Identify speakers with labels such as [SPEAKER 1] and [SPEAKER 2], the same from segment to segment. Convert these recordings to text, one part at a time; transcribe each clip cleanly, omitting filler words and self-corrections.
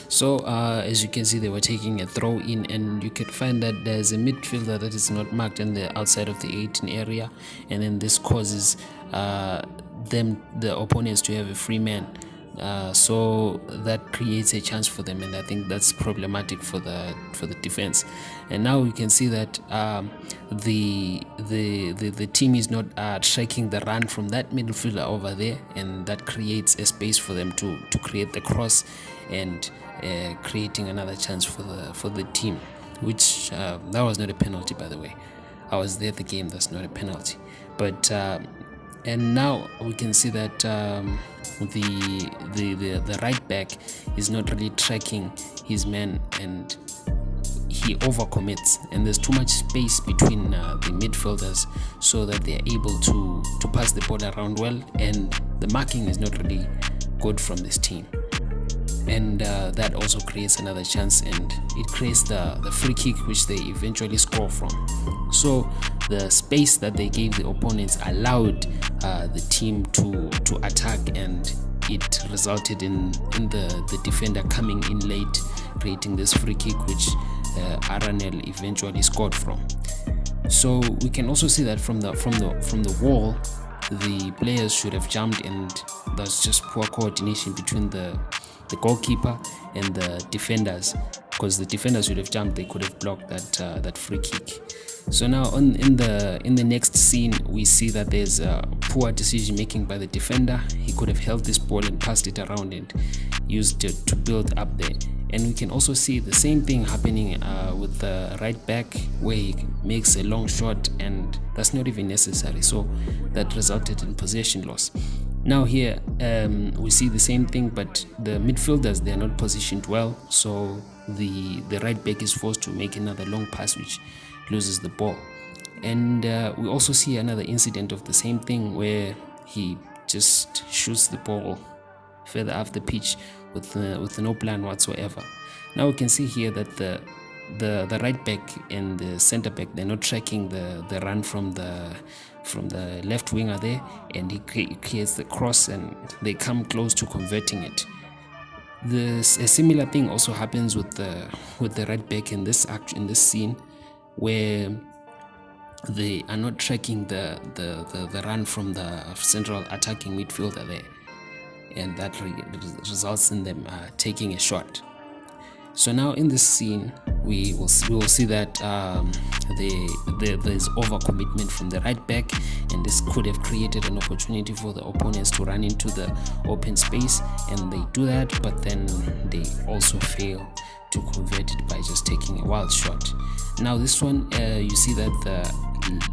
[SPEAKER 1] So as you can see, they were taking a throw in, and you can find that there's a midfielder that is not marked on the outside of the 18 area, and then this causes the opponents to have a free man. So that creates a chance for them, and I think that's problematic for the defense. And now we can see that the team is not tracking the run from that midfielder over there, and that creates a space for them to create the cross and creating another chance for the team, which that was not a penalty, by the way. I was there at the game. That's not a penalty, but and now we can see that the right back is not really tracking his man, and he overcommits, and there's too much space between the midfielders so that they're able to pass the ball around well, and the marking is not really good from this team, and that also creates another chance, and it creates the free kick which they eventually score from. So the space that they gave the opponents allowed the team to attack, and it resulted in the defender coming in late, creating this free kick which Arenel eventually scored from. So we can also see that from the wall, the players should have jumped, and there's just poor coordination between the goalkeeper and the defenders, because the defenders should have jumped. They could have blocked that free kick. So now in the next scene, we see that there's poor decision making by the defender. He could have held this ball and passed it around and used it to build up there. And we can also see the same thing happening with the right back, where he makes a long shot, and that's not even necessary. So that resulted in possession loss. Now here we see the same thing, but the midfielders, they are not positioned well, so the right back is forced to make another long pass which loses the ball. And we also see another incident of the same thing, where he just shoots the ball further off the pitch with no plan whatsoever. Now we can see here that the right back and the center back, they're not tracking the run from the left winger there, and he creates the cross, and they come close to converting it. A similar thing also happens with the right back in this scene, where they are not tracking the run from the central attacking midfielder there, and that results in them taking a shot. So now in this scene, we will see that there's overcommitment from the right back, and this could have created an opportunity for the opponents to run into the open space, and they do that, but then they also fail to convert it by just taking a wild shot. Now this one, you see that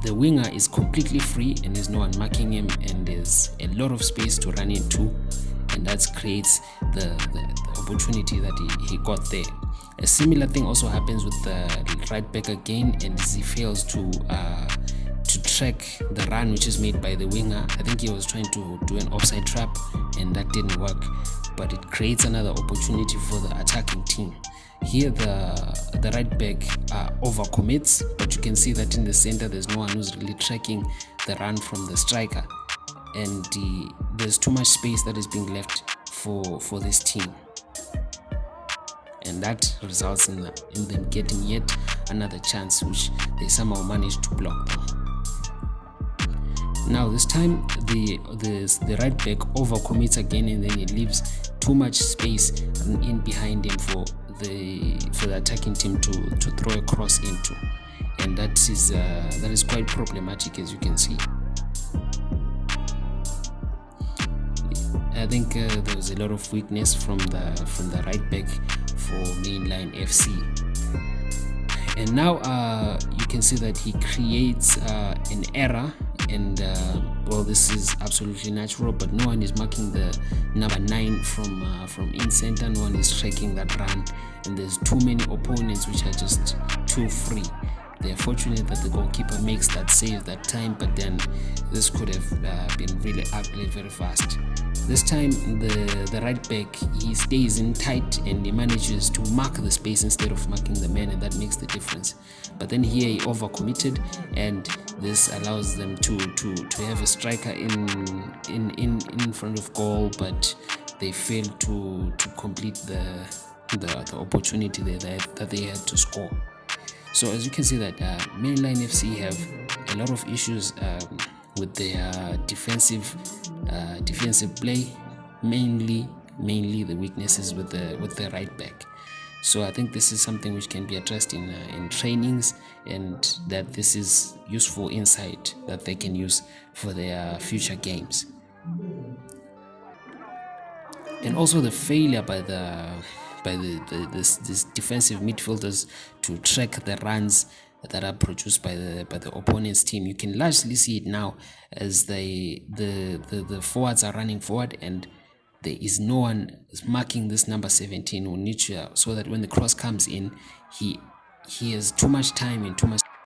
[SPEAKER 1] the winger is completely free and there's no one marking him, and there's a lot of space to run into, and that creates the opportunity that he got there. A similar thing also happens with the right back again, and he fails to track the run which is made by the winger. I think he was trying to do an offside trap, and that didn't work, but it creates another opportunity for the attacking team. Here the right back overcommits, but you can see that in the center there's no one who's really tracking the run from the striker, and there's too much space that is being left for this team, and that results in them getting yet another chance which they somehow managed to block them. Now this time the right back overcommits again, and then it leaves too much space in behind him for the attacking team to throw a cross into, and that is quite problematic, as you can see. I think there was a lot of weakness from the right back for Mainline FC. And now you can see that he creates an error, and well, this is absolutely natural, but no one is marking the number 9 from in center. No one is tracking that run, and there's too many opponents which are just too free. They're fortunate that the goalkeeper makes that save that time, but then this could have been really ugly very fast. This time the right back, he stays in tight and he manages to mark the space instead of marking the man, and that makes the difference. But then here he overcommitted, and this allows them to have a striker in front of goal, but they fail to complete the opportunity that they had to score. So as you can see that Mainline FC have a lot of issues with their defensive play, mainly the weaknesses with the right back. So I think this is something which can be addressed in trainings, and that this is useful insight that they can use for their future games. And also the failure by this defensive midfielders to track the runs that are produced by the opponent's team. You can largely see it now as the forwards are running forward, and there is no one marking this number 17 Onichia, so that when the cross comes in, he has too much time and too much